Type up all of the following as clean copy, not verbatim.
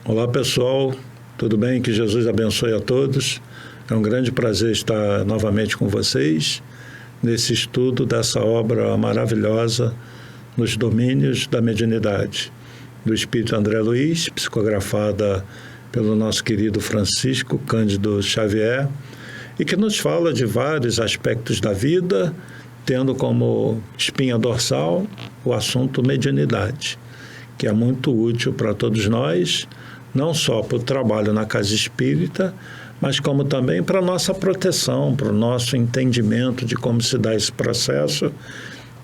Olá pessoal, tudo bem? Que Jesus abençoe a todos. É um grande prazer estar novamente com vocês nesse estudo dessa obra maravilhosa nos domínios da mediunidade, do Espírito André Luiz, psicografada pelo nosso querido Francisco Cândido Xavier, e que nos fala de vários aspectos da vida, tendo como espinha dorsal o assunto mediunidade, que é muito útil para todos nós, não só para o trabalho na casa espírita, mas como também para a nossa proteção, para o nosso entendimento de como se dá esse processo.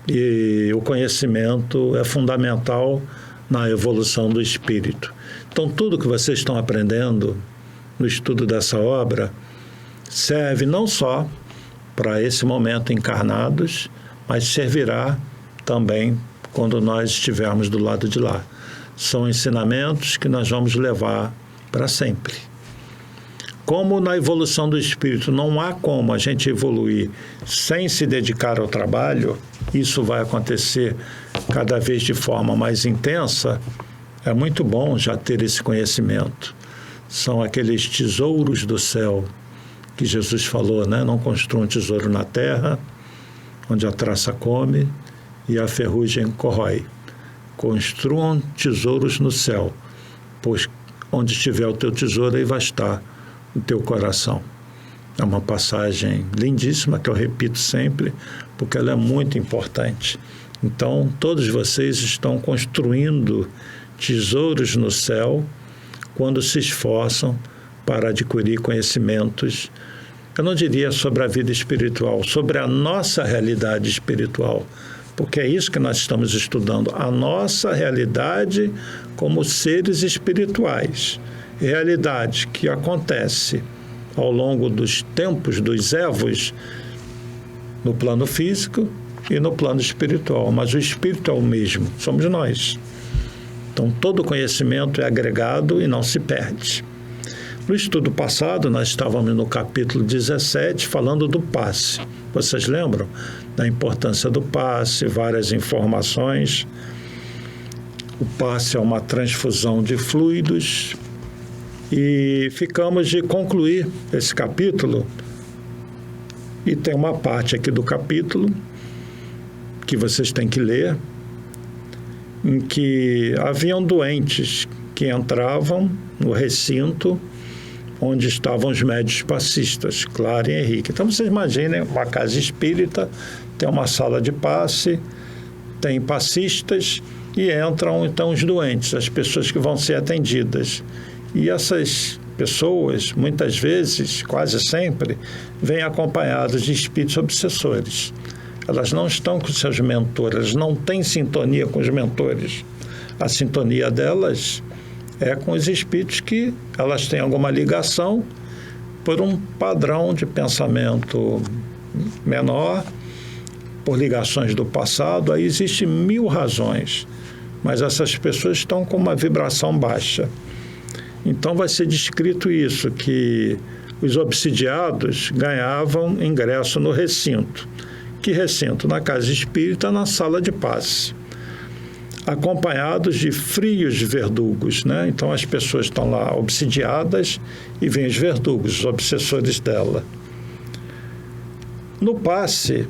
E o conhecimento é fundamental na evolução do espírito. Então, tudo que vocês estão aprendendo no estudo dessa obra serve não só para esse momento encarnados, mas servirá também quando nós estivermos do lado de lá. São ensinamentos que nós vamos levar para sempre. Como na evolução do espírito não há como a gente evoluir sem se dedicar ao trabalho, isso vai acontecer cada vez de forma mais intensa, é muito bom já ter esse conhecimento. São aqueles tesouros do céu que Jesus falou, né? Não construam um tesouro na terra, onde a traça come e a ferrugem corrói. Construam tesouros no céu, pois onde estiver o teu tesouro, aí vai estar o teu coração. É uma passagem lindíssima que eu repito sempre, porque ela é muito importante. Então, todos vocês estão construindo tesouros no céu quando se esforçam para adquirir conhecimentos, eu não diria sobre a vida espiritual, sobre a nossa realidade espiritual, porque é isso que nós estamos estudando, a nossa realidade como seres espirituais. Realidade que acontece ao longo dos tempos, dos evos, no plano físico e no plano espiritual. Mas o espírito é o mesmo, somos nós. Então, todo conhecimento é agregado e não se perde. No estudo passado, nós estávamos no capítulo 17, falando do passe. Vocês lembram da importância do passe, várias informações. O passe é uma transfusão de fluidos. E ficamos de concluir esse capítulo. E tem uma parte aqui do capítulo que vocês têm que ler, em que haviam doentes que entravam no recinto onde estavam os médios passistas, Clara e Henrique. Então, vocês imaginem uma casa espírita, tem uma sala de passe, tem passistas e entram, então, os doentes, as pessoas que vão ser atendidas. E essas pessoas, muitas vezes, quase sempre, vêm acompanhadas de espíritos obsessores. Elas não estão com seus mentores, elas não têm sintonia com os mentores. A sintonia delas é com os espíritos que elas têm alguma ligação por um padrão de pensamento menor, por ligações do passado. Aí existem 1000 razões, mas essas pessoas estão com uma vibração baixa. Então vai ser descrito isso, que os obsidiados ganhavam ingresso no recinto. Que recinto? Na casa espírita, na sala de passe, acompanhados de frios verdugos, né? Então as pessoas estão lá obsidiadas e vêm os verdugos, os obsessores dela. No passe,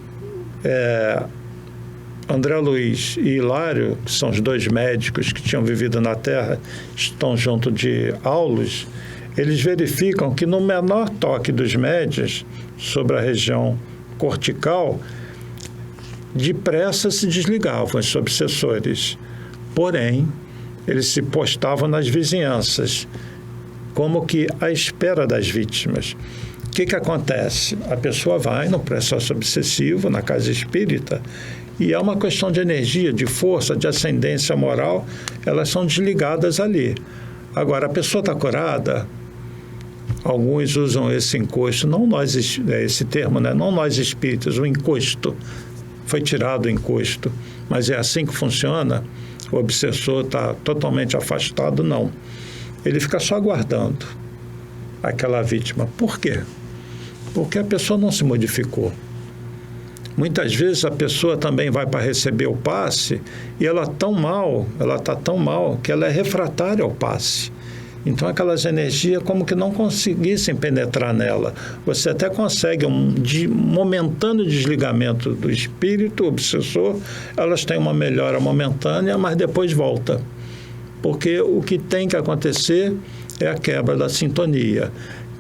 André Luiz e Hilário, que são os dois médicos que tinham vivido na Terra, estão junto de Aulos, eles verificam que no menor toque dos médios sobre a região cortical, depressa se desligavam os obsessores. Porém, eles se postavam nas vizinhanças, como que à espera das vítimas. O que acontece? A pessoa vai no processo obsessivo, na casa espírita, e é uma questão de energia, de força, de ascendência moral, elas são desligadas ali. Agora, a pessoa está curada, alguns usam esse encosto, não nós, esse termo, né? Não nós espíritas, o encosto. Foi tirado o encosto, mas é assim que funciona? O obsessor está totalmente afastado? Não. Ele fica só aguardando aquela vítima. Por quê? Porque a pessoa não se modificou. Muitas vezes a pessoa também vai para receber o passe e ela está tão mal que ela é refratária ao passe. Então, aquelas energias como que não conseguissem penetrar nela. Você até consegue um momentâneo desligamento do espírito obsessor, elas têm uma melhora momentânea, mas depois volta. Porque o que tem que acontecer é a quebra da sintonia.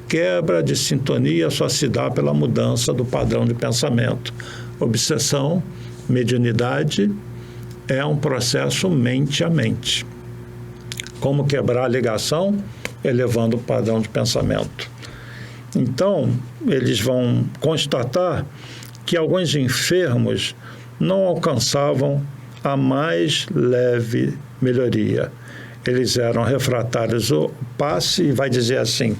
Quebra de sintonia só se dá pela mudança do padrão de pensamento. Obsessão, mediunidade, é um processo mente a mente. Como quebrar a ligação? Elevando o padrão de pensamento. Então, eles vão constatar que alguns enfermos não alcançavam a mais leve melhoria. Eles eram refratários ao passe, e vai dizer assim,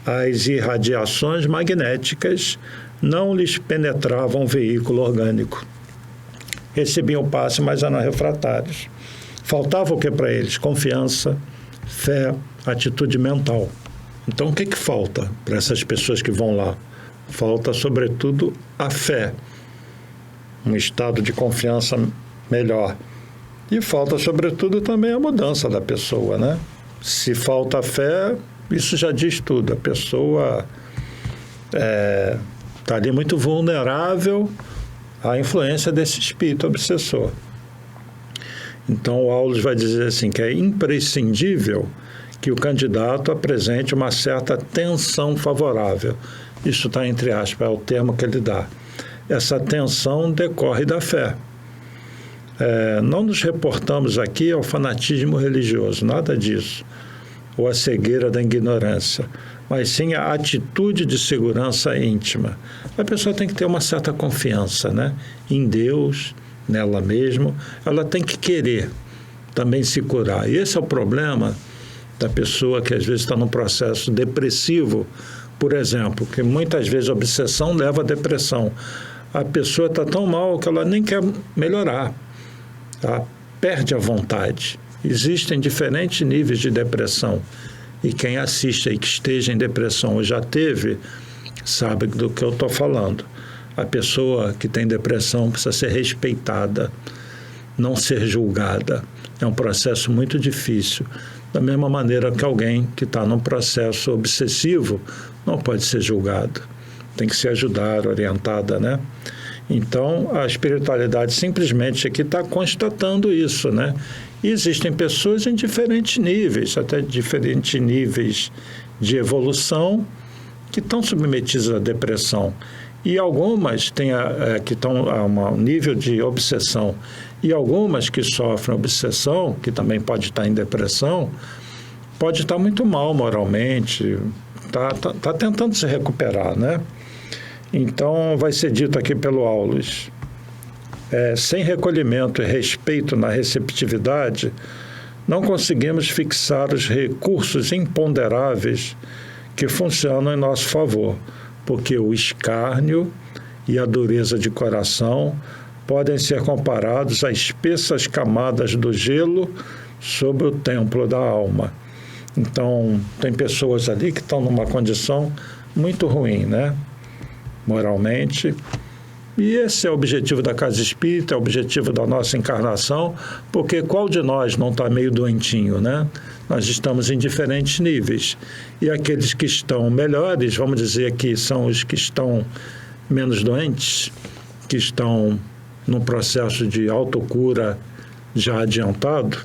as irradiações magnéticas não lhes penetravam o veículo orgânico. Recebiam o passe, mas eram refratários. Faltava o que para eles? Confiança, fé, atitude mental. Então, o que falta para essas pessoas que vão lá? Falta, sobretudo, a fé. Um estado de confiança melhor. E falta, sobretudo, também a mudança da pessoa, né? Se falta fé, isso já diz tudo. A pessoa está ali muito vulnerável à influência desse espírito obsessor. Então, o Aulus vai dizer assim, que é imprescindível que o candidato apresente uma certa tensão favorável. Isso está entre aspas, é o termo que ele dá. Essa tensão decorre da fé. Não nos reportamos aqui ao fanatismo religioso, nada disso, ou à cegueira da ignorância, mas sim a atitude de segurança íntima. A pessoa tem que ter uma certa confiança, né? Em Deus, nela mesma, ela tem que querer também se curar. E esse é o problema da pessoa que às vezes está num processo depressivo, por exemplo, que muitas vezes a obsessão leva à depressão. A pessoa está tão mal que ela nem quer melhorar, ela perde a vontade. Existem diferentes níveis de depressão e quem assiste aí que esteja em depressão ou já teve, sabe do que eu estou falando. A pessoa que tem depressão precisa ser respeitada, não ser julgada. É um processo muito difícil. Da mesma maneira que alguém que está num processo obsessivo não pode ser julgado. Tem que ser ajudada, orientada, né? Então, a espiritualidade simplesmente aqui está constatando isso, né? E existem pessoas em diferentes níveis, até diferentes níveis de evolução, que estão submetidas à depressão. E algumas que estão a um nível de obsessão, e algumas que sofrem obsessão, que também pode estar em depressão, pode estar muito mal moralmente, está tentando se recuperar, né? Então, vai ser dito aqui pelo Aulus, sem recolhimento e respeito na receptividade, não conseguimos fixar os recursos imponderáveis que funcionam em nosso favor, porque o escárnio e a dureza de coração podem ser comparados a espessas camadas do gelo sobre o templo da alma. Então, tem pessoas ali que estão numa condição muito ruim, né? Moralmente. E esse é o objetivo da Casa Espírita, é o objetivo da nossa encarnação, porque qual de nós não está meio doentinho, né? Nós estamos em diferentes níveis. E aqueles que estão melhores, vamos dizer que são os que estão menos doentes, que estão num processo de autocura já adiantado.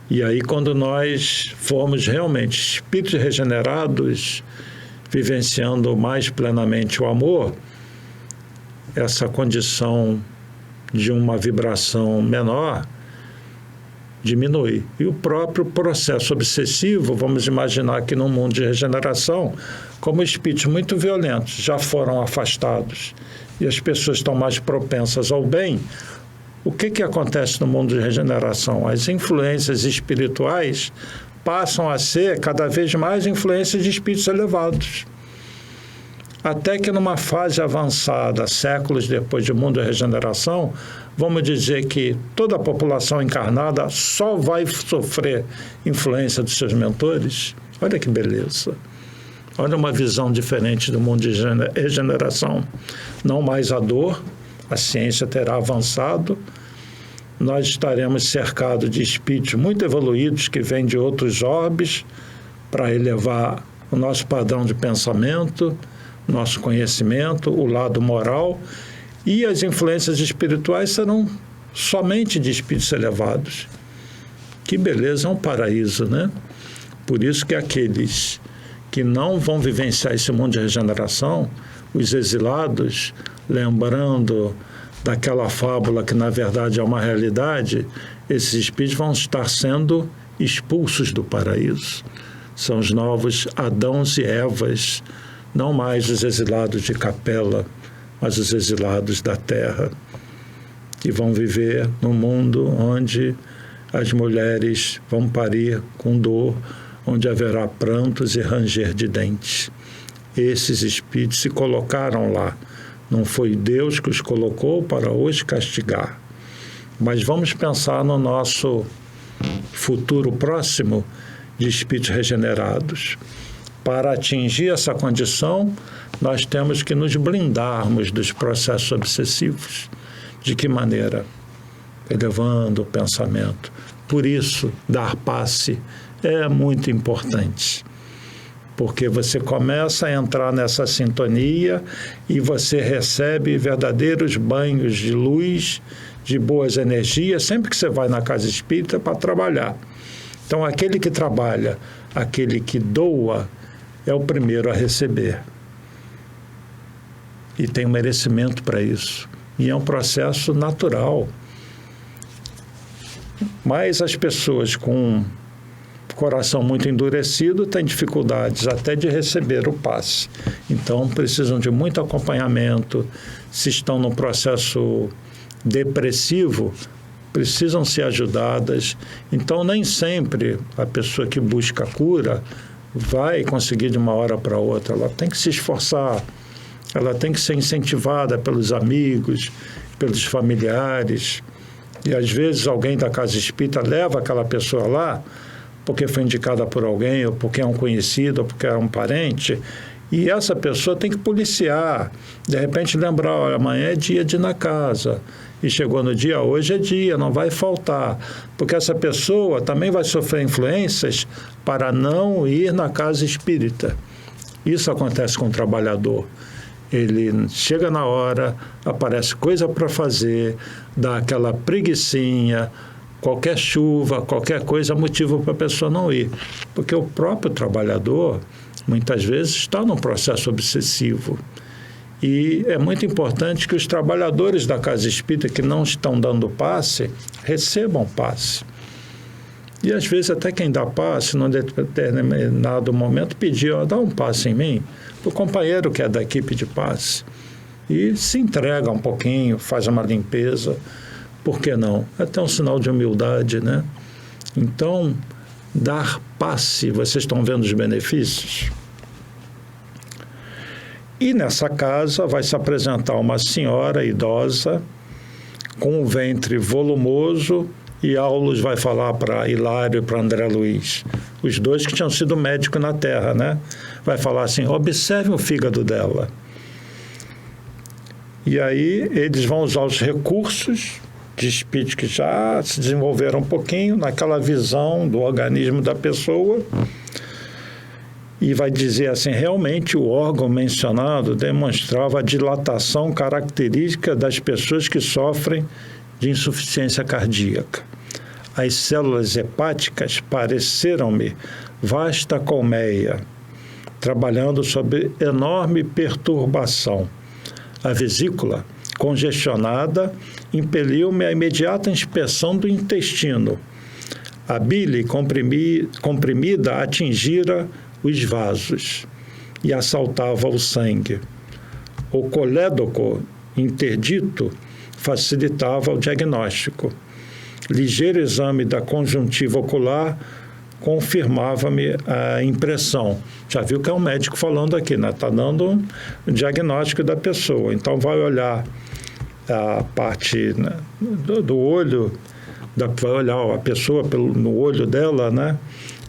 E aí, quando nós formos realmente espíritos regenerados, vivenciando mais plenamente o amor, essa condição de uma vibração menor diminui. E o próprio processo obsessivo, vamos imaginar que no mundo de regeneração, como espíritos muito violentos já foram afastados e as pessoas estão mais propensas ao bem, o que acontece no mundo de regeneração? As influências espirituais passam a ser cada vez mais influências de espíritos elevados. Até que numa fase avançada, séculos depois do mundo de regeneração, vamos dizer que toda a população encarnada só vai sofrer influência dos seus mentores. Olha que beleza. Olha uma visão diferente do mundo de regeneração. Não mais a dor, a ciência terá avançado, nós estaremos cercados de espíritos muito evoluídos que vêm de outros orbes, para elevar o nosso padrão de pensamento, nosso conhecimento, o lado moral, e as influências espirituais serão somente de espíritos elevados. Que beleza, é um paraíso, né? Por isso que aqueles que não vão vivenciar esse mundo de regeneração, os exilados, lembrando daquela fábula que na verdade é uma realidade, esses espíritos vão estar sendo expulsos do paraíso. São os novos Adãos e Evas, não mais os exilados de capela, mas os exilados da terra, que vão viver num mundo onde as mulheres vão parir com dor, onde haverá prantos e ranger de dentes. Esses espíritos se colocaram lá. Não foi Deus que os colocou para os castigar. Mas vamos pensar no nosso futuro próximo de espíritos regenerados. Para atingir essa condição, nós temos que nos blindarmos dos processos obsessivos. De que maneira? Elevando o pensamento. Por isso, dar passe é muito importante, porque você começa a entrar nessa sintonia e você recebe verdadeiros banhos de luz, de boas energias, sempre que você vai na casa espírita para trabalhar. Então, aquele que trabalha, aquele que doa, é o primeiro a receber. E tem um merecimento para isso. E é um processo natural. Mas as pessoas com coração muito endurecido têm dificuldades até de receber o passe. Então, precisam de muito acompanhamento. Se estão num processo depressivo, precisam ser ajudadas. Então, nem sempre a pessoa que busca a cura vai conseguir de uma hora para outra. Ela tem que se esforçar, ela tem que ser incentivada pelos amigos, pelos familiares. E, às vezes, alguém da casa espírita leva aquela pessoa lá porque foi indicada por alguém, ou porque é um conhecido, ou porque é um parente, e essa pessoa tem que policiar. De repente, lembrar, olha, amanhã é dia de ir na casa. E chegou no dia, hoje é dia, não vai faltar. Porque essa pessoa também vai sofrer influências para não ir na casa espírita. Isso acontece com o trabalhador. Ele chega na hora, aparece coisa para fazer, dá aquela preguicinha, qualquer chuva, qualquer coisa, motivo para a pessoa não ir. Porque o próprio trabalhador, muitas vezes, está num processo obsessivo. E é muito importante que os trabalhadores da casa espírita que não estão dando passe, recebam passe. E, às vezes, até quem dá passe, num determinado momento, pedir, dá um passe em mim, o companheiro que é da equipe de passe. E se entrega um pouquinho, faz uma limpeza. Por que não? É até um sinal de humildade, né? Então, dar passe, vocês estão vendo os benefícios? E nessa casa vai se apresentar uma senhora idosa com um ventre volumoso, e Aulus vai falar para Hilário e para André Luiz, os dois que tinham sido médicos na Terra, né? Vai falar assim, observe o fígado dela. E aí eles vão usar os recursos de espíritos que já se desenvolveram um pouquinho naquela visão do organismo da pessoa, e vai dizer assim, realmente o órgão mencionado demonstrava a dilatação característica das pessoas que sofrem de insuficiência cardíaca. As células hepáticas pareceram-me vasta colmeia, trabalhando sob enorme perturbação. A vesícula, congestionada, impeliu-me à imediata inspeção do intestino. A bile comprimida atingira os vasos e assaltava o sangue. O colédoco interdito facilitava o diagnóstico. Ligeiro exame da conjuntiva ocular confirmava-me a impressão. Já viu que é um médico falando aqui, né? Está dando um diagnóstico da pessoa. Então, vai olhar a parte, né, do olho, vai olhar a pessoa no olho dela, né?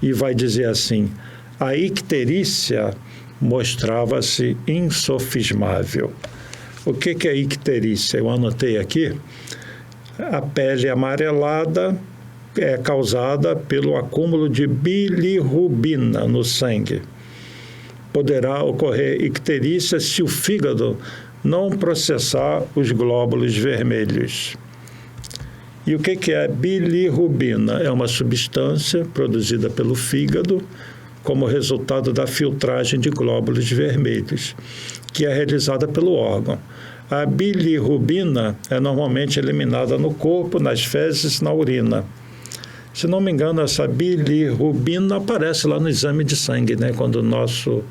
E vai dizer assim, a icterícia mostrava-se insofismável. O que é icterícia? Eu anotei aqui. A pele amarelada, é causada pelo acúmulo de bilirrubina no sangue. Poderá ocorrer icterícia se o fígado não processar os glóbulos vermelhos. E o que é bilirrubina? É uma substância produzida pelo fígado como resultado da filtragem de glóbulos vermelhos, que é realizada pelo órgão. A bilirrubina é normalmente eliminada no corpo, nas fezes, na urina. Se não me engano, essa bilirrubina aparece lá no exame de sangue, né? Quando o nosso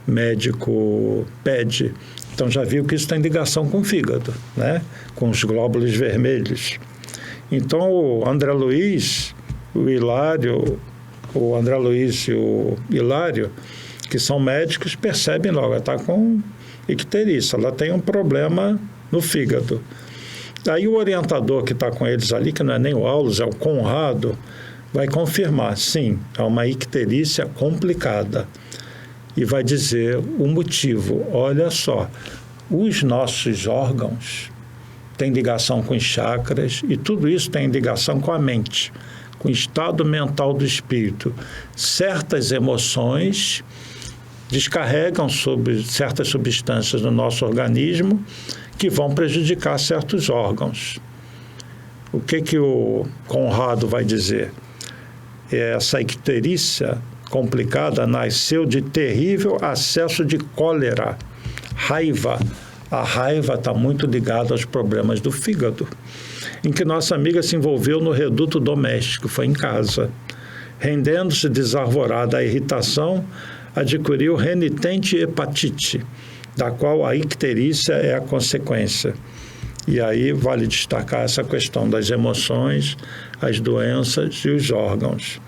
médico pede. Então já viu que isso tem ligação com o fígado, né? Com os glóbulos vermelhos. Então o André Luiz, o André Luiz e o Hilário, que são médicos, percebem logo, ela está com icterícia, ela tem um problema no fígado. Aí o orientador que está com eles ali, que não é nem o Aulus, é o Conrado, vai confirmar, sim, é uma icterícia complicada. E vai dizer o motivo. Olha só, os nossos órgãos têm ligação com os chakras e tudo isso tem ligação com a mente, com o estado mental do espírito. Certas emoções descarregam sobre certas substâncias no nosso organismo que vão prejudicar certos órgãos. O que o Conrado vai dizer? Essa icterícia complicada nasceu de terrível acesso de cólera, raiva. A raiva está muito ligada aos problemas do fígado, em que nossa amiga se envolveu no reduto doméstico, foi em casa. Rendendo-se desarvorada à irritação, adquiriu renitente hepatite, da qual a icterícia é a consequência. E aí vale destacar essa questão das emoções, as doenças e os órgãos.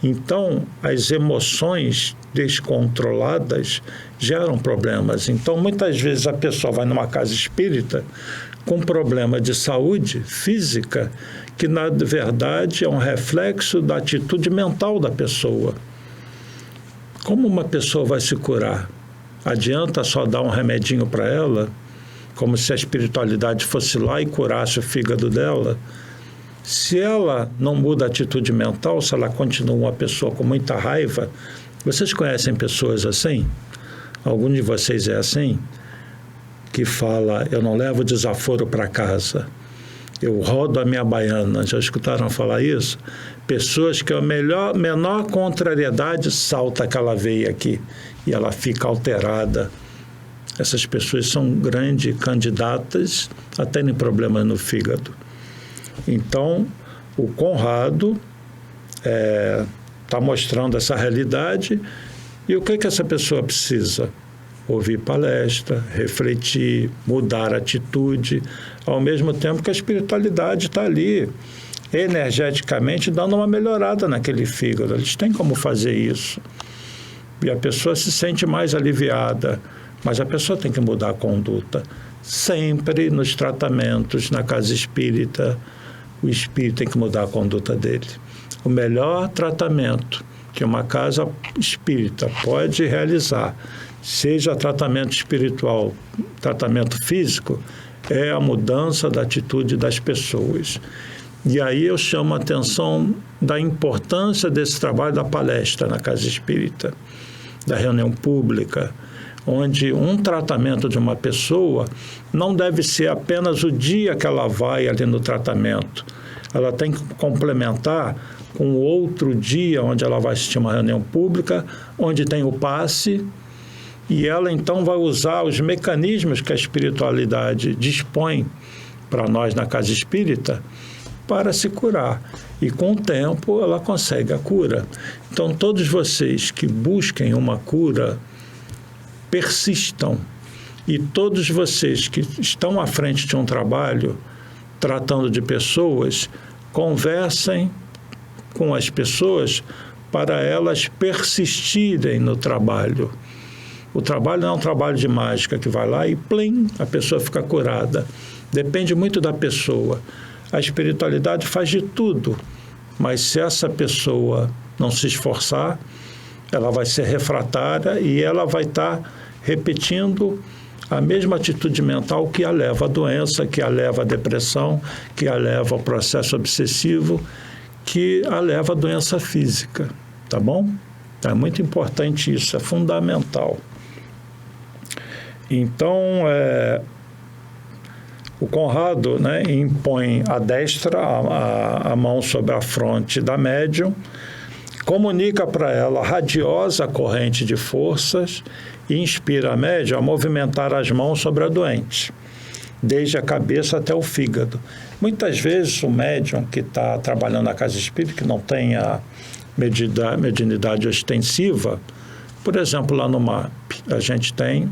Então, as emoções descontroladas geram problemas. Então, muitas vezes a pessoa vai numa casa espírita com problema de saúde física, que na verdade é um reflexo da atitude mental da pessoa. Como uma pessoa vai se curar? Adianta só dar um remedinho para ela, como se a espiritualidade fosse lá e curasse o fígado dela? Se ela não muda a atitude mental, se ela continua uma pessoa com muita raiva, vocês conhecem pessoas assim? Algum de vocês é assim? Que fala, eu não levo desaforo para casa, eu rodo a minha baiana. Já escutaram falar isso? Pessoas que a menor contrariedade salta aquela veia aqui e ela fica alterada. Essas pessoas são grandes candidatas a terem problemas no fígado. Então, o Conrado está mostrando essa realidade. E o que essa pessoa precisa? Ouvir palestra, refletir, mudar a atitude, ao mesmo tempo que a espiritualidade está ali, energeticamente, dando uma melhorada naquele fígado. Eles têm como fazer isso. E a pessoa se sente mais aliviada, mas a pessoa tem que mudar a conduta. Sempre nos tratamentos, na casa espírita, o espírito tem que mudar a conduta dele. O melhor tratamento que uma casa espírita pode realizar, seja tratamento espiritual, tratamento físico, é a mudança da atitude das pessoas. E aí eu chamo a atenção da importância desse trabalho da palestra na casa espírita, da reunião pública, onde um tratamento de uma pessoa não deve ser apenas o dia que ela vai ali no tratamento. Ela tem que complementar com outro dia onde ela vai assistir uma reunião pública, onde tem o passe, e ela então vai usar os mecanismos que a espiritualidade dispõe para nós na casa espírita para se curar. E com o tempo ela consegue a cura. Então todos vocês que busquem uma cura, persistam. E todos vocês que estão à frente de um trabalho, tratando de pessoas, conversem com as pessoas para elas persistirem no trabalho. O trabalho não é um trabalho de mágica que vai lá e plim, a pessoa fica curada. Depende muito da pessoa. A espiritualidade faz de tudo, mas se essa pessoa não se esforçar, ela vai ser refratária e ela vai estar repetindo a mesma atitude mental que a leva à doença, que a leva à depressão, que a leva ao processo obsessivo, que a leva à doença física, tá bom? É muito importante isso, é fundamental. Então, o Conrado, né, impõe a destra, a mão sobre a fronte da médium, comunica para ela a radiosa corrente de forças e inspira a médium a movimentar as mãos sobre a doente, desde a cabeça até o fígado. Muitas vezes o médium que está trabalhando na casa espírita, que não tem a mediunidade ostensiva, por exemplo, lá no MAP, a gente tem,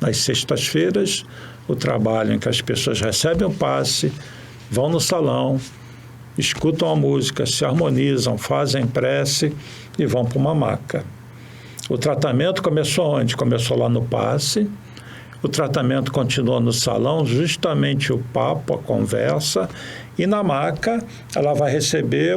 nas sextas-feiras, o trabalho em que as pessoas recebem o passe, vão no salão, escutam a música, se harmonizam, fazem prece e vão para uma maca. O tratamento começou onde? Começou lá no passe. O tratamento continua no salão, justamente o papo, a conversa, e na maca ela vai receber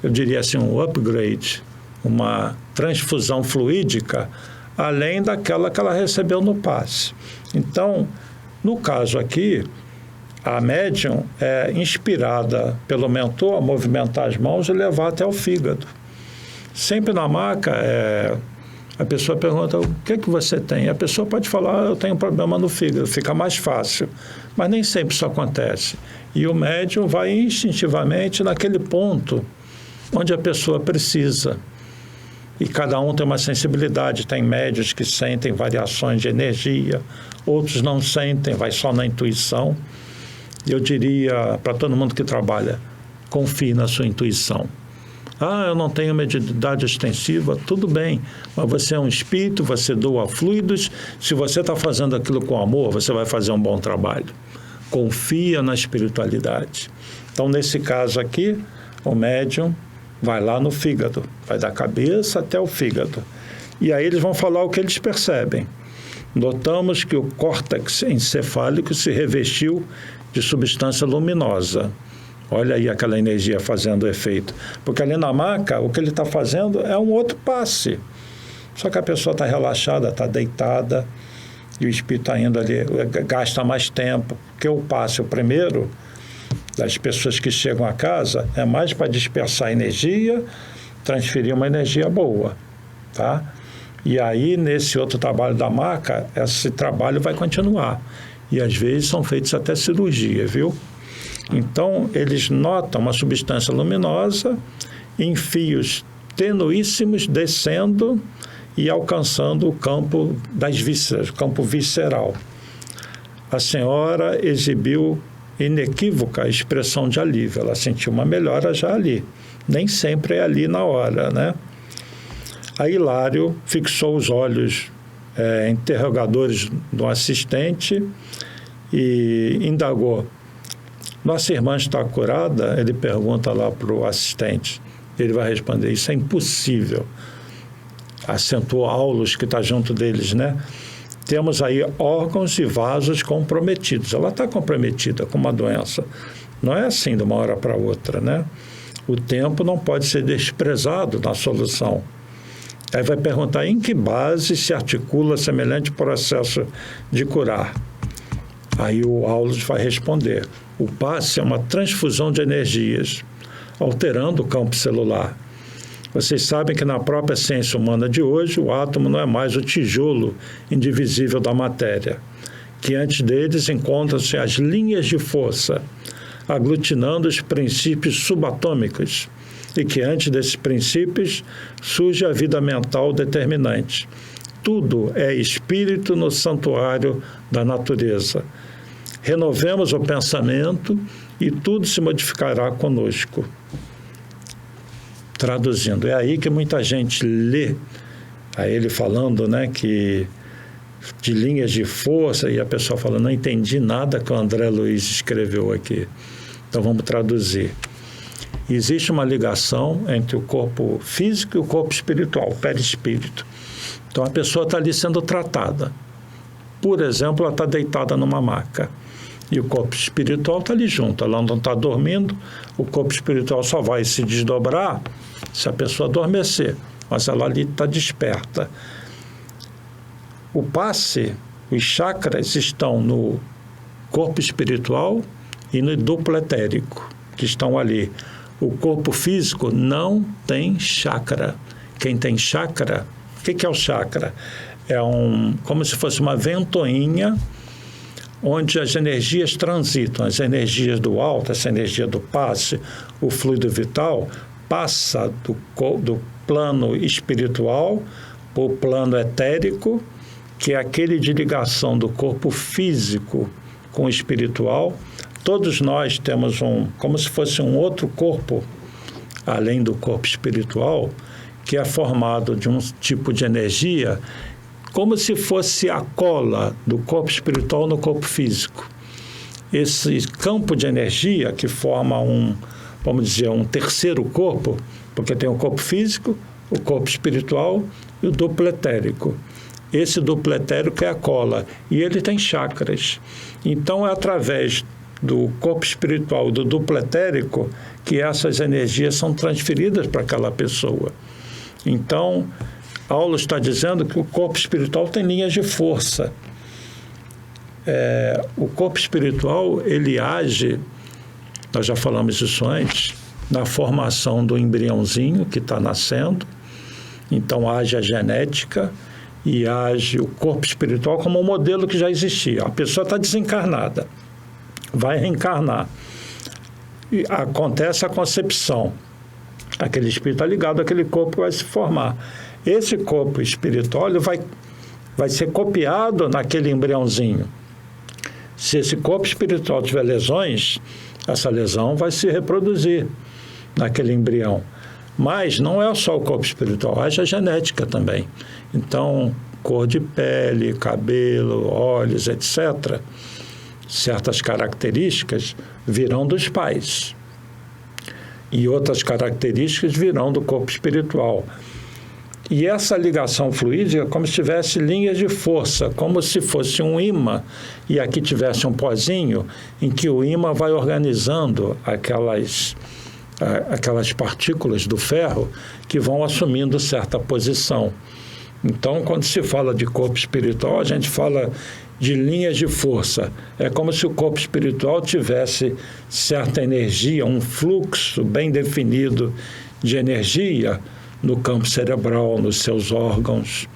eu diria assim, um upgrade, uma transfusão fluídica, além daquela que ela recebeu no passe. Então, no caso aqui, a médium é inspirada pelo mentor a movimentar as mãos e levar até o fígado. Sempre na maca, a pessoa pergunta, o que é que você tem? A pessoa pode falar, eu tenho um problema no fígado, fica mais fácil. Mas nem sempre isso acontece. E o médium vai instintivamente naquele ponto onde a pessoa precisa. E cada um tem uma sensibilidade. Tem médiuns que sentem variações de energia, outros não sentem, vai só na intuição. Eu diria para todo mundo que trabalha, confie na sua intuição. Eu não tenho mediunidade ostensiva, tudo bem, mas você é um espírito, você doa fluidos, se você está fazendo aquilo com amor, você vai fazer um bom trabalho. Confia na espiritualidade. Então, nesse caso aqui, o médium vai lá no fígado, vai da cabeça até o fígado. E aí eles vão falar o que eles percebem. Notamos que o córtex encefálico se revestiu de substância luminosa. Olha aí aquela energia fazendo efeito. Porque ali na maca, o que ele está fazendo é um outro passe. Só que a pessoa está relaxada, está deitada, e o espírito está indo ali, gasta mais tempo. Porque o passe, o primeiro, das pessoas que chegam a casa, é mais para dispersar energia, transferir uma energia boa, tá? E aí, nesse outro trabalho da maca, esse trabalho vai continuar. E às vezes são feitas até cirurgia, viu? Então, eles notam uma substância luminosa em fios tenuíssimos descendo e alcançando o campo das vísceras, o campo visceral. A senhora exibiu inequívoca expressão de alívio. Ela sentiu uma melhora já ali. Nem sempre é ali na hora, né? Aí Hilário fixou os olhos interrogadores do assistente e indagou. Nossa irmã está curada? Ele pergunta lá para o assistente. Ele vai responder, isso é impossível. Acentuou Aulus, que está junto deles, né? Temos aí órgãos e vasos comprometidos. Ela está comprometida com uma doença. Não é assim de uma hora para outra, né? O tempo não pode ser desprezado na solução. Aí vai perguntar em que base se articula semelhante processo de curar. Aí o Aulus vai responder. O passe é uma transfusão de energias, alterando o campo celular. Vocês sabem que na própria ciência humana de hoje, o átomo não é mais o tijolo indivisível da matéria, que antes deles encontram-se as linhas de força, aglutinando os princípios subatômicos, e que antes desses princípios surge a vida mental determinante. Tudo é espírito no santuário da natureza. Renovemos o pensamento e tudo se modificará conosco. Traduzindo, é aí que muita gente lê, aí ele falando, né, que de linhas de força, e a pessoa fala, não entendi nada que o André Luiz escreveu aqui. Então vamos traduzir. Existe uma ligação entre o corpo físico e o corpo espiritual, o perispírito. Então a pessoa está ali sendo tratada. Por exemplo, ela está deitada numa maca. E o corpo espiritual está ali junto. Ela não está dormindo, o corpo espiritual só vai se desdobrar se a pessoa adormecer. Mas ela ali está desperta. O passe, os chakras estão no corpo espiritual e no duplo etérico, que estão ali. O corpo físico não tem chakra. Quem tem chakra, o que é o chakra? É como se fosse uma ventoinha onde as energias transitam, as energias do alto, essa energia do passe, o fluido vital, passa do plano espiritual para o plano etérico, que é aquele de ligação do corpo físico com o espiritual. Todos nós temos como se fosse um outro corpo, além do corpo espiritual, que é formado de um tipo de energia, como se fosse a cola do corpo espiritual no corpo físico. Esse campo de energia que forma vamos dizer, um terceiro corpo, porque tem o corpo físico, o corpo espiritual e o duplo etérico. Esse duplo etérico é a cola, e ele tem chakras. Então, é através do corpo espiritual, do duplo etérico, que essas energias são transferidas para aquela pessoa. Então, Paulo está dizendo que o corpo espiritual tem linhas de força. O corpo espiritual, ele age, nós já falamos isso antes, na formação do embriãozinho que está nascendo. Então, age a genética e age o corpo espiritual como um modelo que já existia. A pessoa está desencarnada, vai reencarnar. E acontece a concepção. Aquele espírito está ligado àquele corpo que vai se formar. Esse corpo espiritual vai ser copiado naquele embriãozinho. Se esse corpo espiritual tiver lesões, essa lesão vai se reproduzir naquele embrião. Mas não é só o corpo espiritual, haja a genética também. Então, cor de pele, cabelo, olhos, etc., certas características virão dos pais. E outras características virão do corpo espiritual. E essa ligação fluídica é como se tivesse linhas de força, como se fosse um ímã, e aqui tivesse um pozinho, em que o ímã vai organizando aquelas partículas do ferro que vão assumindo certa posição. Então, quando se fala de corpo espiritual, a gente fala de linhas de força. É como se o corpo espiritual tivesse certa energia, um fluxo bem definido de energia no campo cerebral, nos seus órgãos.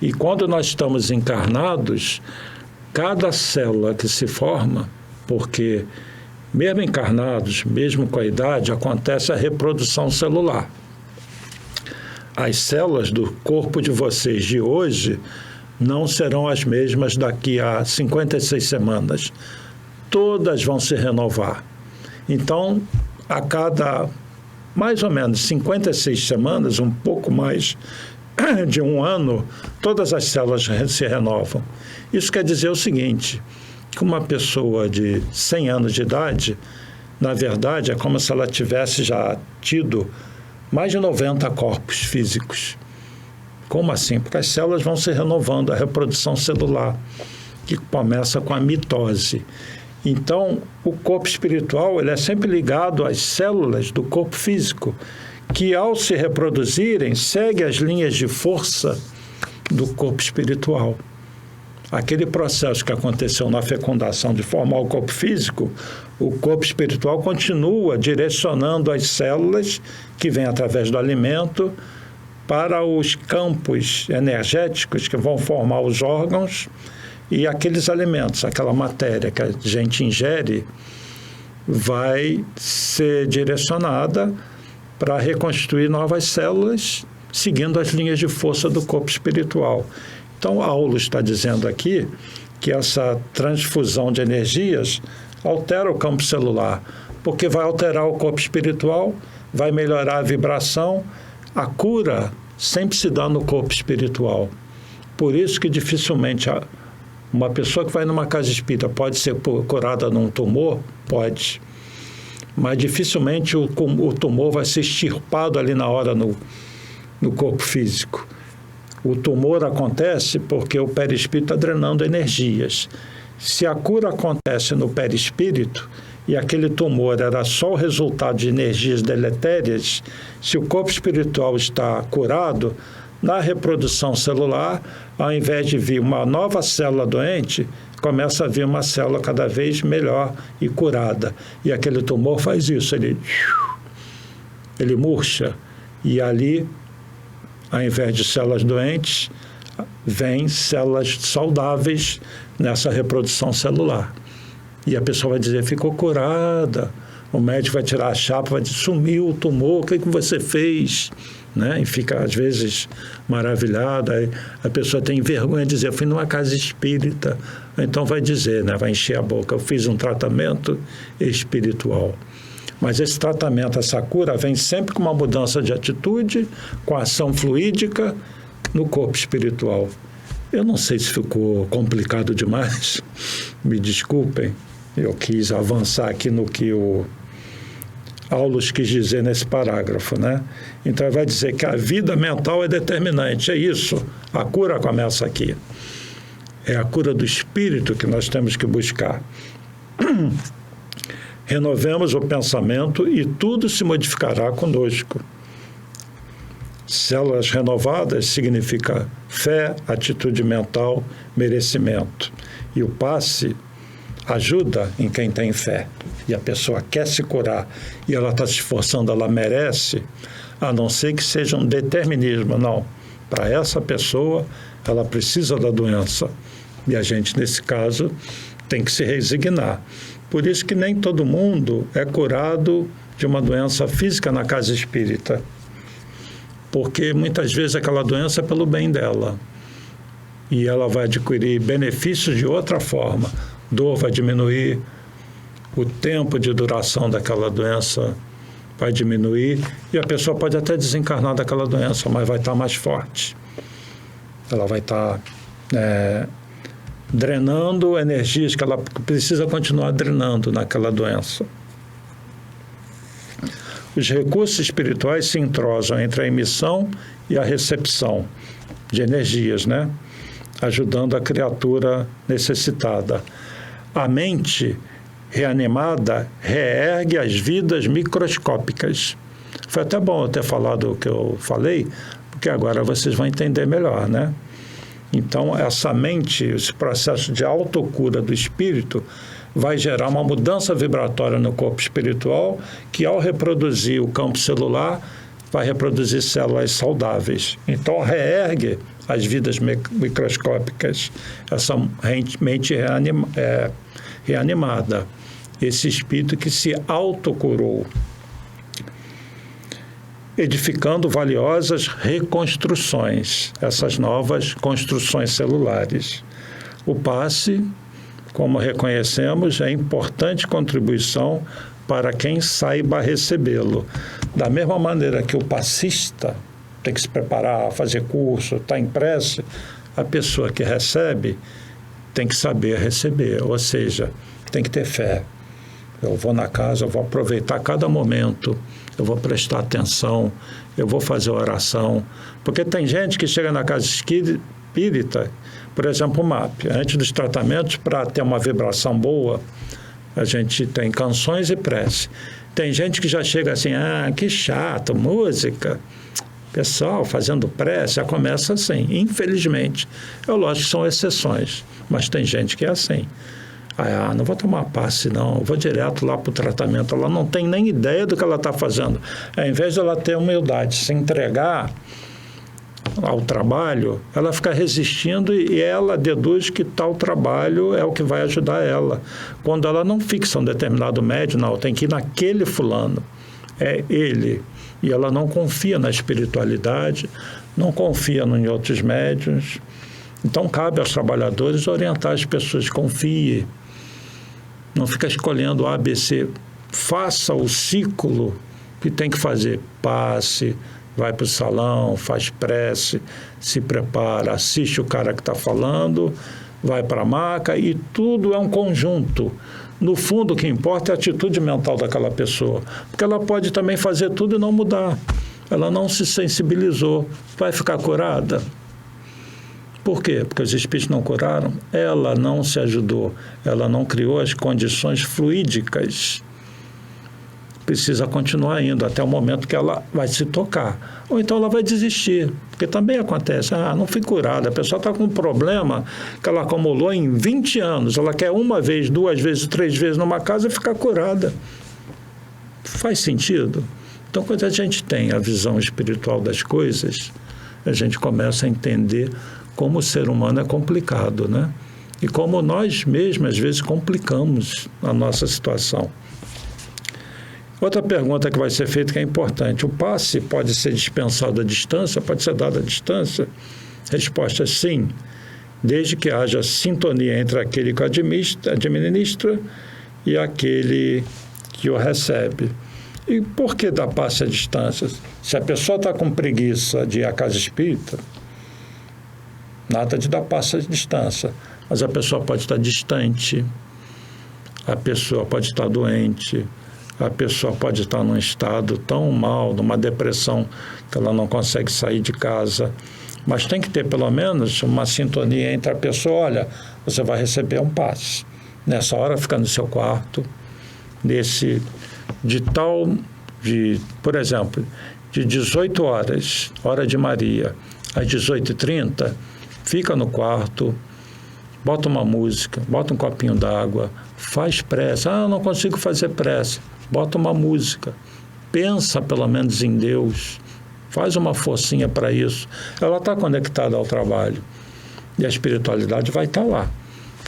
E quando nós estamos encarnados, cada célula que se forma, porque mesmo encarnados, mesmo com a idade, acontece a reprodução celular. As células do corpo de vocês de hoje não serão as mesmas daqui a 56 semanas. Todas vão se renovar. Então, a cada mais ou menos 56 semanas, um pouco mais de um ano, todas as células se renovam. Isso quer dizer o seguinte, que uma pessoa de 100 anos de idade, na verdade, é como se ela tivesse já tido mais de 90 corpos físicos. Como assim? Porque as células vão se renovando, a reprodução celular, que começa com a mitose. Então, o corpo espiritual ele é sempre ligado às células do corpo físico, que ao se reproduzirem, segue as linhas de força do corpo espiritual. Aquele processo que aconteceu na fecundação de formar o corpo físico, o corpo espiritual continua direcionando as células que vêm através do alimento para os campos energéticos que vão formar os órgãos e aqueles alimentos, aquela matéria que a gente ingere, vai ser direcionada para reconstruir novas células, seguindo as linhas de força do corpo espiritual. Então, Aulo está dizendo aqui que essa transfusão de energias altera o campo celular, porque vai alterar o corpo espiritual, vai melhorar a vibração. A cura sempre se dá no corpo espiritual. Por isso que dificilmente uma pessoa que vai numa casa espírita pode ser curada num tumor? Pode. Mas dificilmente o tumor vai ser extirpado ali na hora no corpo físico. O tumor acontece porque o perispírito está drenando energias. Se a cura acontece no perispírito e aquele tumor era só o resultado de energias deletérias, se o corpo espiritual está curado, na reprodução celular, ao invés de vir uma nova célula doente, começa a vir uma célula cada vez melhor e curada. E aquele tumor faz isso, ele ele murcha. E ali, ao invés de células doentes, vêm células saudáveis nessa reprodução celular. E a pessoa vai dizer, ficou curada. O médico vai tirar a chapa, vai dizer, sumiu o tumor, o que você fez? Né? E fica, às vezes, maravilhada. Aí a pessoa tem vergonha de dizer, fui numa casa espírita. Então vai dizer, né? Vai encher a boca, eu fiz um tratamento espiritual. Mas esse tratamento, essa cura, vem sempre com uma mudança de atitude, com ação fluídica no corpo espiritual. Eu não sei se ficou complicado demais, me desculpem. Eu quis avançar aqui no que o Aulus quis dizer nesse parágrafo, né? Então, ele vai dizer que a vida mental é determinante, é isso. A cura começa aqui. É a cura do espírito que nós temos que buscar. Renovemos o pensamento e tudo se modificará conosco. Células renovadas significa fé, atitude mental, merecimento. E o passe ajuda em quem tem fé. E a pessoa quer se curar e ela está se esforçando, ela merece, a não ser que seja um determinismo. Não. Para essa pessoa, ela precisa da doença. E a gente, nesse caso, tem que se resignar. Por isso que nem todo mundo é curado de uma doença física na casa espírita. Porque muitas vezes aquela doença é pelo bem dela. E ela vai adquirir benefícios de outra forma. Dor vai diminuir, o tempo de duração daquela doença vai diminuir e a pessoa pode até desencarnar daquela doença, mas vai estar mais forte. Ela vai estar drenando energias que ela precisa continuar drenando naquela doença. Os recursos espirituais se entrosam entre a emissão e a recepção de energias, né? Ajudando a criatura necessitada. A mente reanimada reergue as vidas microscópicas. Foi até bom eu ter falado o que eu falei, porque agora vocês vão entender melhor, né? Então, essa mente, esse processo de autocura do espírito, vai gerar uma mudança vibratória no corpo espiritual, que ao reproduzir o campo celular, vai reproduzir células saudáveis. Então, reergue as vidas microscópicas, essa mente reanimada, esse espírito que se autocurou, edificando valiosas reconstruções, essas novas construções celulares. O passe, como reconhecemos, é importante contribuição para quem saiba recebê-lo. Da mesma maneira que o passista tem que se preparar, fazer curso, está em prece, a pessoa que recebe tem que saber receber, ou seja, tem que ter fé. Eu vou na casa, eu vou aproveitar cada momento, eu vou prestar atenção, eu vou fazer oração. Porque tem gente que chega na casa espírita, por exemplo, o MAP, antes dos tratamentos, para ter uma vibração boa, a gente tem canções e prece. Tem gente que já chega assim, que chato, música. Pessoal, fazendo prece, já começa assim, infelizmente. É lógico que são exceções, mas tem gente que é assim. Não vou tomar passe, não, eu vou direto lá para o tratamento. Ela não tem nem ideia do que ela está fazendo. Ao invés de ela ter humildade, se entregar ao trabalho, ela fica resistindo e ela deduz que tal trabalho é o que vai ajudar ela. Quando ela não fixa um determinado médium, não, tem que ir naquele fulano, é ele. E ela não confia na espiritualidade, não confia em outros médiuns. Então, cabe aos trabalhadores orientar as pessoas, confie. Não fica escolhendo A, B, C. Faça o ciclo que tem que fazer. Passe, vai para o salão, faz prece, se prepara, assiste o cara que está falando, vai para a maca e tudo é um conjunto. No fundo, o que importa é a atitude mental daquela pessoa, porque ela pode também fazer tudo e não mudar. Ela não se sensibilizou. Vai ficar curada? Por quê? Porque os espíritos não curaram? Ela não se ajudou, ela não criou as condições fluídicas. Precisa continuar indo até o momento que ela vai se tocar. Ou então ela vai desistir, porque também acontece, não fui curada, a pessoa está com um problema que ela acumulou em 20 anos, ela quer uma vez, 2 vezes, 3 vezes numa casa e ficar curada. Faz sentido? Então, quando a gente tem a visão espiritual das coisas, a gente começa a entender como o ser humano é complicado, né? E como nós mesmos, às vezes, complicamos a nossa situação. Outra pergunta que vai ser feita que é importante. O passe pode ser dispensado à distância? Pode ser dado à distância? Resposta: sim, desde que haja sintonia entre aquele que administra e aquele que o recebe. E por que dar passe à distância? Se a pessoa está com preguiça de ir à casa espírita, nada de dar passe à distância. Mas a pessoa pode estar distante, a pessoa pode estar doente, a pessoa pode estar num estado tão mal, numa depressão, que ela não consegue sair de casa. Mas tem que ter, pelo menos, uma sintonia entre a pessoa. Olha, você vai receber um passe. Nessa hora, fica no seu quarto, por exemplo, de 18 horas, hora de Maria, às 18h30, fica no quarto, bota uma música, bota um copinho d'água, faz prece. Ah, não consigo fazer prece. Bota uma música, pensa pelo menos em Deus, faz uma forcinha para isso. Ela está conectada ao trabalho e a espiritualidade vai estar lá.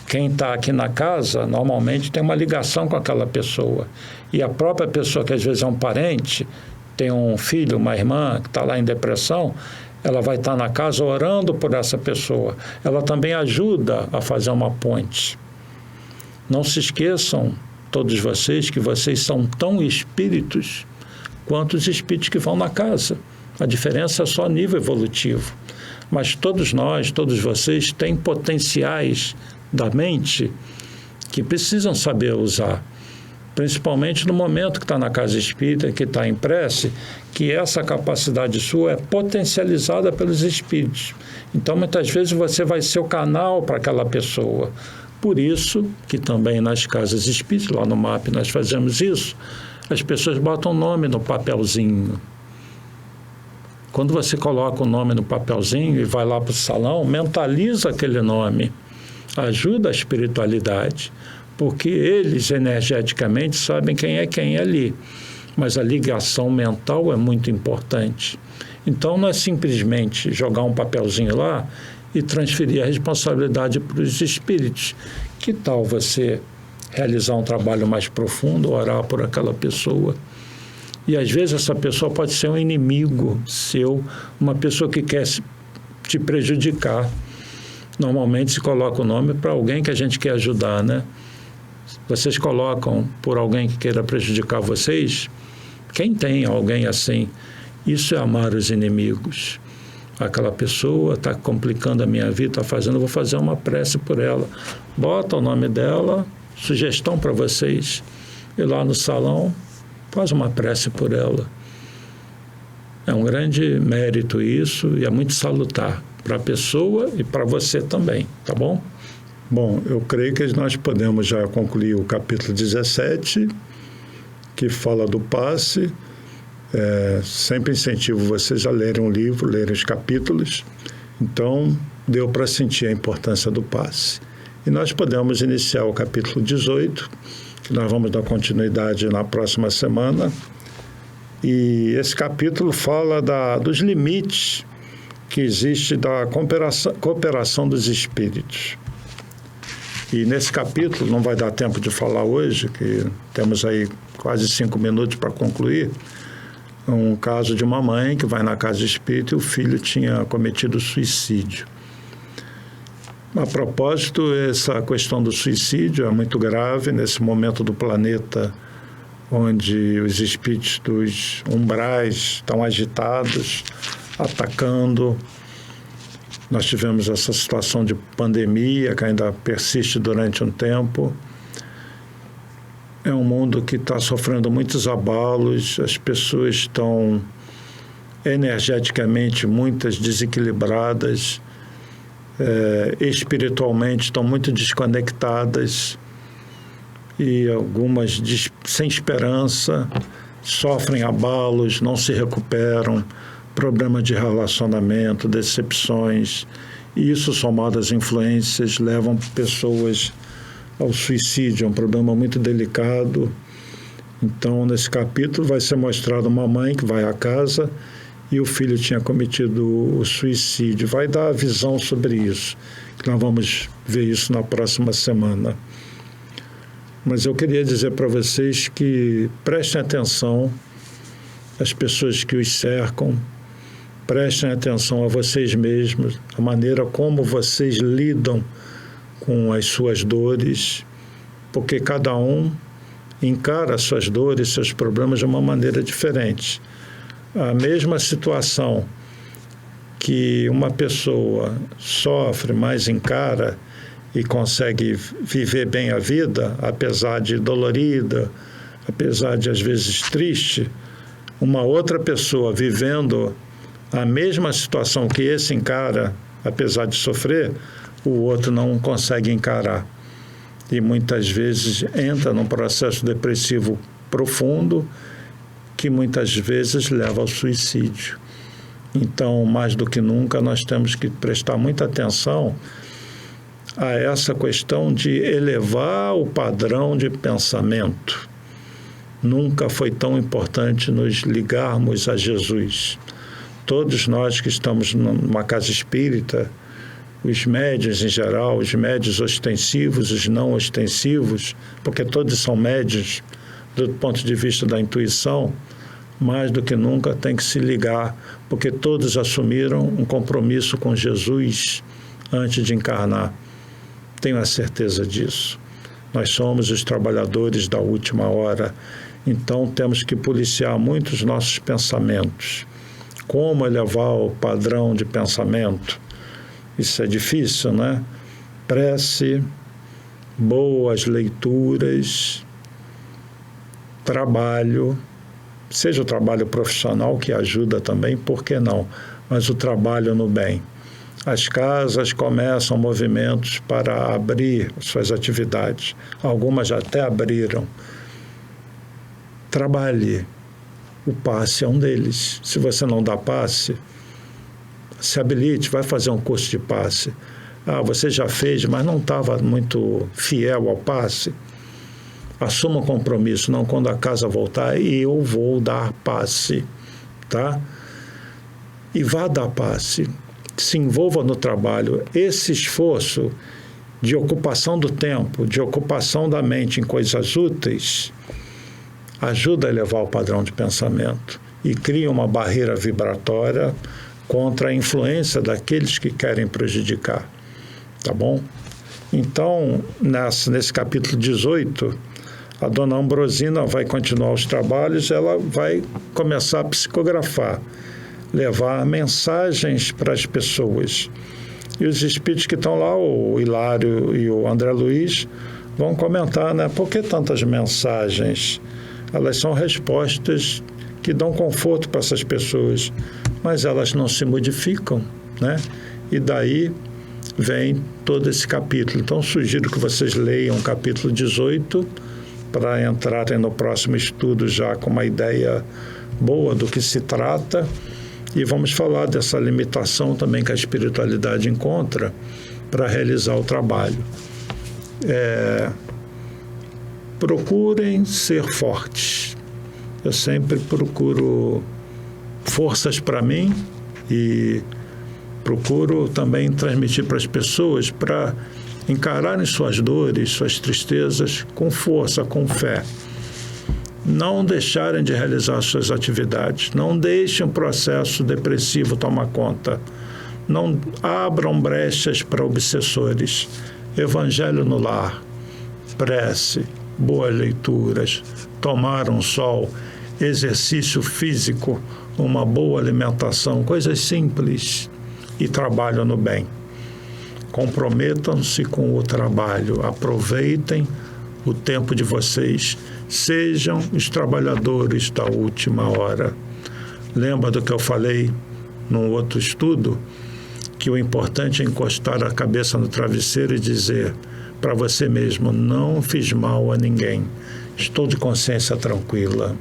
Quem está aqui na casa, normalmente tem uma ligação com aquela pessoa. E a própria pessoa, que às vezes é um parente, tem um filho, uma irmã, que está lá em depressão, ela vai estar na casa orando por essa pessoa. Ela também ajuda a fazer uma ponte. Não se esqueçam, todos vocês, que vocês são tão espíritos quanto os espíritos que vão na casa. A diferença é só a nível evolutivo. Mas todos nós, todos vocês, têm potenciais da mente que precisam saber usar. Principalmente no momento que está na casa espírita, que está em prece, que essa capacidade sua é potencializada pelos espíritos. Então, muitas vezes, você vai ser o canal para aquela pessoa. Por isso que também nas casas espíritas, lá no MAP, nós fazemos isso, as pessoas botam o nome no papelzinho. Quando você coloca o nome no papelzinho e vai lá para o salão, mentaliza aquele nome, ajuda a espiritualidade, porque eles energeticamente sabem quem é ali, mas a ligação mental é muito importante. Então, não é simplesmente jogar um papelzinho lá e transferir a responsabilidade para os espíritos. Que tal você realizar um trabalho mais profundo, orar por aquela pessoa? E às vezes essa pessoa pode ser um inimigo seu, uma pessoa que quer te prejudicar. Normalmente se coloca o nome para alguém que a gente quer ajudar, né? Vocês colocam por alguém que queira prejudicar vocês? Quem tem alguém assim? Isso é amar os inimigos. Aquela pessoa está complicando a minha vida, está fazendo, eu vou fazer uma prece por ela. Bota o nome dela, sugestão para vocês, ir lá no salão, faz uma prece por ela. É um grande mérito isso e é muito salutar para a pessoa e para você também, tá bom? Bom, eu creio que nós podemos já concluir o capítulo 17, que fala do passe. Sempre incentivo vocês a lerem um livro, lerem os capítulos. Então, deu para sentir a importância do passe. E nós podemos iniciar o capítulo 18, que nós vamos dar continuidade na próxima semana. E esse capítulo fala dos limites que existe da cooperação dos espíritos. E nesse capítulo, não vai dar tempo de falar hoje, que temos aí quase 5 minutos para concluir, um caso de uma mãe que vai na casa espírita e o filho tinha cometido suicídio. A propósito, essa questão do suicídio é muito grave nesse momento do planeta onde os espíritos dos umbrais estão agitados, atacando. Nós tivemos essa situação de pandemia que ainda persiste durante um tempo. É um mundo que está sofrendo muitos abalos, as pessoas estão energeticamente muitas desequilibradas, espiritualmente estão muito desconectadas e algumas sem esperança, sofrem abalos, não se recuperam, problema de relacionamento, decepções, e isso somado às influências levam pessoas ao suicídio. É um problema muito delicado Então, nesse capítulo vai ser mostrado uma mãe que vai à casa e o filho tinha cometido o suicídio. Vai dar a visão sobre isso, que nós vamos ver isso na próxima semana. Mas eu queria dizer para vocês que prestem atenção às pessoas que os cercam, prestem atenção a vocês mesmos, a maneira como vocês lidam com as suas dores, porque cada um encara as suas dores, seus problemas de uma maneira diferente. A mesma situação que uma pessoa sofre, mas encara e consegue viver bem a vida, apesar de dolorida, apesar de às vezes triste, uma outra pessoa vivendo a mesma situação que esse encara, apesar de sofrer, o outro não consegue encarar. E muitas vezes entra num processo depressivo profundo que muitas vezes leva ao suicídio. Então, mais do que nunca, nós temos que prestar muita atenção a essa questão de elevar o padrão de pensamento. Nunca foi tão importante nos ligarmos a Jesus. Todos nós que estamos numa casa espírita, os médiuns em geral, os médiuns ostensivos, os não ostensivos, porque todos são médiuns do ponto de vista da intuição, mais do que nunca tem que se ligar, porque todos assumiram um compromisso com Jesus antes de encarnar. Tenho a certeza disso. Nós somos os trabalhadores da última hora, então temos que policiar muito os nossos pensamentos. Como elevar o padrão de pensamento? Isso é difícil, né? Prece, boas leituras, trabalho, seja o trabalho profissional, que ajuda também, por que não? Mas o trabalho no bem. As casas começam movimentos para abrir suas atividades. Algumas já até abriram. Trabalhe. O passe é um deles. Se você não dá passe, se habilite, vai fazer um curso de passe. Você já fez, mas não estava muito fiel ao passe. Assuma um compromisso. Não, quando a casa voltar, eu vou dar passe, tá? E vá dar passe. Se envolva no trabalho. Esse esforço de ocupação do tempo, de ocupação da mente em coisas úteis, ajuda a elevar o padrão de pensamento e cria uma barreira vibratória contra a influência daqueles que querem prejudicar. Tá bom? Então, nesse capítulo 18, a dona Ambrosina vai continuar os trabalhos, ela vai começar a psicografar, levar mensagens para as pessoas. E os espíritos que estão lá, o Hilário e o André Luiz, vão comentar, né? Por que tantas mensagens? Elas são respostas que dão conforto para essas pessoas, mas elas não se modificam, né? E daí vem todo esse capítulo. Então, sugiro que vocês leiam o capítulo 18 para entrarem no próximo estudo já com uma ideia boa do que se trata. E vamos falar dessa limitação também que a espiritualidade encontra para realizar o trabalho. Procurem ser fortes. Eu sempre procuro forças para mim e procuro também transmitir para as pessoas para encararem suas dores, suas tristezas com força, com fé. Não deixarem de realizar suas atividades. Não deixem o processo depressivo tomar conta. Não abram brechas para obsessores. Evangelho no lar, prece, boas leituras, tomar um sol, exercício físico, uma boa alimentação, coisas simples, e trabalho no bem. Comprometam-se com o trabalho, aproveitem o tempo de vocês, sejam os trabalhadores da última hora. Lembra do que eu falei num outro estudo? Que o importante é encostar a cabeça no travesseiro e dizer para você mesmo: não fiz mal a ninguém, estou de consciência tranquila.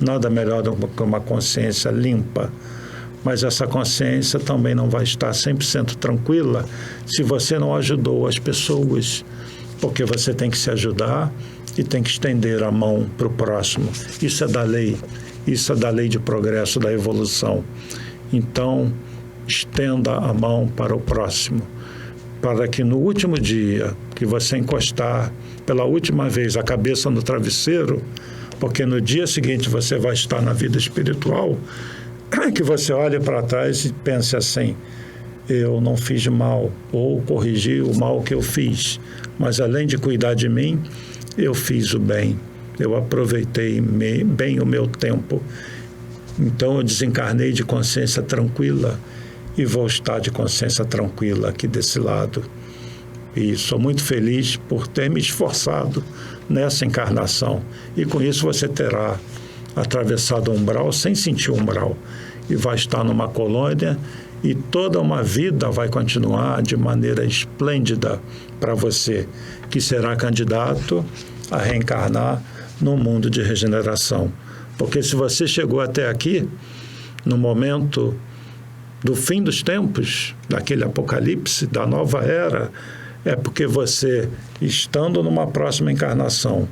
Nada melhor do que uma consciência limpa. Mas essa consciência também não vai estar 100% tranquila se você não ajudou as pessoas, porque você tem que se ajudar e tem que estender a mão para o próximo. Isso é da lei. Isso é da lei de progresso, da evolução. Então, estenda a mão para o próximo, para que no último dia que você encostar pela última vez a cabeça no travesseiro, porque no dia seguinte você vai estar na vida espiritual, que você olhe para trás e pense assim: eu não fiz mal, ou corrigi o mal que eu fiz, mas além de cuidar de mim, eu fiz o bem, eu aproveitei bem o meu tempo. Então eu desencarnei de consciência tranquila e vou estar de consciência tranquila aqui desse lado. E sou muito feliz por ter me esforçado nessa encarnação. E com isso você terá atravessado o umbral sem sentir o umbral. E vai estar numa colônia e toda uma vida vai continuar de maneira esplêndida para você, que será candidato a reencarnar num mundo de regeneração. Porque se você chegou até aqui, no momento do fim dos tempos, daquele apocalipse, da nova era, é porque você, estando numa próxima encarnação,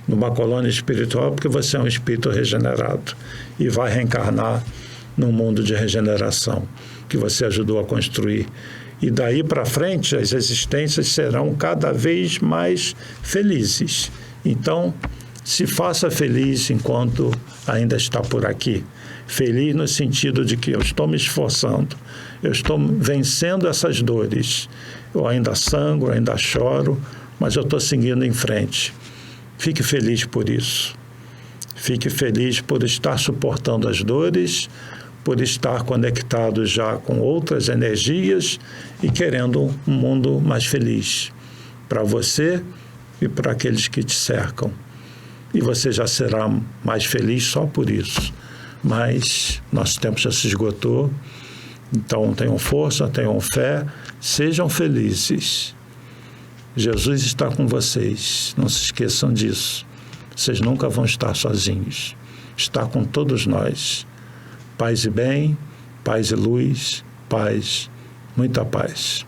numa colônia espiritual, porque você é um espírito regenerado e vai reencarnar num mundo de regeneração que você ajudou a construir. E daí para frente, as existências serão cada vez mais felizes. Então, se faça feliz enquanto ainda está por aqui. Feliz no sentido de que eu estou me esforçando, eu estou vencendo essas dores. Eu ainda sangro, ainda choro, mas eu estou seguindo em frente. Fique feliz por isso. Fique feliz por estar suportando as dores, por estar conectado já com outras energias e querendo um mundo mais feliz para você e para aqueles que te cercam. E você já será mais feliz só por isso. Mas nosso tempo já se esgotou. Então tenham força, tenham fé, sejam felizes. Jesus está com vocês, não se esqueçam disso. Vocês nunca vão estar sozinhos. Está com todos nós. Paz e bem, paz e luz, paz, muita paz.